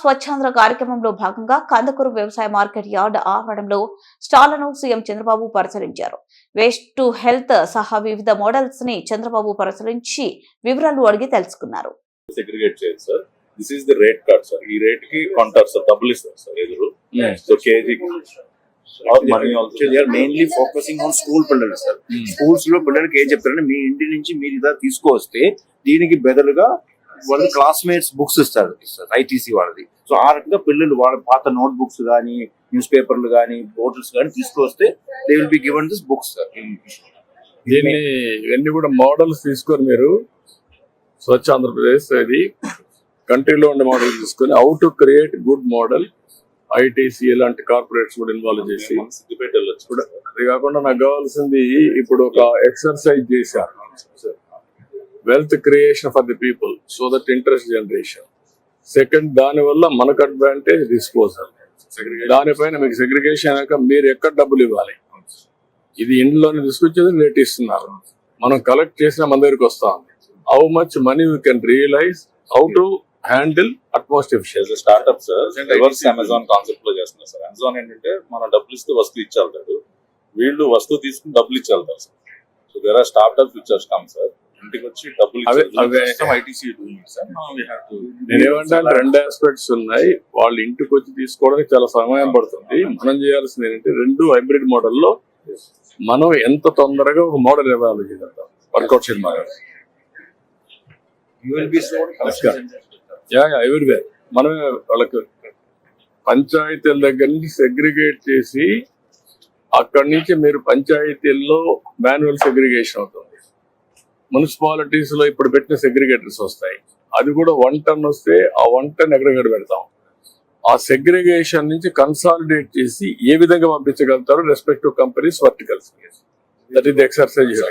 స్వచ్ఛాంధ్ర కార్యక్రమంలో భాగంగా కందుకూరు వ్యవసాయ మార్కెట్ యార్డ్ ఆవరణంలో స్టాళ్లను సీఎం చంద్రబాబు పరిశీలించారు. వేస్ట్ టు హెల్త్ సహా వివిధ మోడల్స్ ని చంద్రబాబు పరిశీలించి వివరాలు అడిగి తెలుసుకున్నారు. This is the rate card sir. ఈ రేట్ కి కొంటారు సార్, డబ్బులు ఇస్తారు సార్ ఎదురు. So KG mainly focusing on school పిల్లలు సార్. స్కూల్స్ లో పిల్లలకి ఏం చెప్తారంటే మీ ఇంటి నుంచి మీరు ఇదా తీసుకొస్తే దీనికి బెదలుగా వాళ్ళు క్లాస్మేట్స్ బుక్స్ ఇస్తారు ఐటీసీ వాళ్ళది. సో ఆ రకంగా పిల్లలు వాళ్ళ పాత నోట్ బుక్స్ కానీ న్యూస్ పేపర్లు కానీ బాటిల్స్ కానీ తీసుకొస్తే they will be given this books sir. దీన్ని ఇవన్నీ కూడా మోడల్స్ తీసుకొని మీరు స్వచ్ఛ ఆంధ్రప్రదేశ్ అది కంట్రీలో ఉండే మోడల్ తీసుకొని how to create good model ITC ఇలాంటి కార్పొరేట్స్ కూడా ఇన్వాల్వ్ చేసి అది కాకుండా నాకు కావాల్సింది ఇప్పుడు ఒక ఎక్సర్సైజ్ చేశారు, wealth creation for the people so that interest generation. Second దానివల్ల మనకు అడ్వాంటేజ్ డిస్పోజల్. దానిపైన మీకు సెగ్రిగేషన్ అయినాక మీరు ఎక్కడ డబ్బులు ఇవ్వాలి, ఇది ఇంట్లోనే తీసుకొచ్చేది రేట్ ఇస్తున్నారు, మనం కలెక్ట్ చేసిన మన దగ్గరికి వస్తా ఉంది. How much money we can realise, how to handle utmost efficiency. Startup sir reverse Amazon concept లో చేస్తున్నారు సార్. అమెజాన్ ఏంటంటే మనం డబ్బులు ఇస్తే వస్తువు ఇచ్చేళ్తారు, వీళ్ళు వస్తువు తీసుకుని డబ్బులు ఇచ్చేళ్తారు sir. So there are startup features come sir. ఇంటికి వచ్చి డబ్బులు నేనేమంటే రెండు ఆస్పెక్ట్స్ ఉన్నాయి. వాళ్ళు ఇంటికి వచ్చి తీసుకోవడానికి చాలా సమయం పడుతుంది. మనం చేయాల్సింది ఏంటంటే రెండు హైబ్రిడ్ మోడల్లో మనం ఎంత తొందరగా ఒక మోడల్ ఇవ్వాలి వర్కౌట్ చేయాలి. ఎవ్రీవేర్ మనమే వాళ్ళకి పంచాయతీల దగ్గర నుంచి సెగ్రిగేట్ చేసి అక్కడి నుంచి మీరు పంచాయతీల్లో మాన్యువల్ సెగ్రిగేషన్ అవుతుంది. మున్సిపాలిటీస్ లో ఇప్పుడు పెట్టిన సెగ్రిగేటర్స్ వస్తాయి, అది కూడా 1 టన్ వస్తే ఆ 1 టన్ ఎక్కడ పెడతాం. ఆ సెగ్రిగేషన్ నుంచి కన్సాలిడేట్ చేసి ఏ విధంగా పంపించగలుగుతారు respective companies verticals. That is the exercise.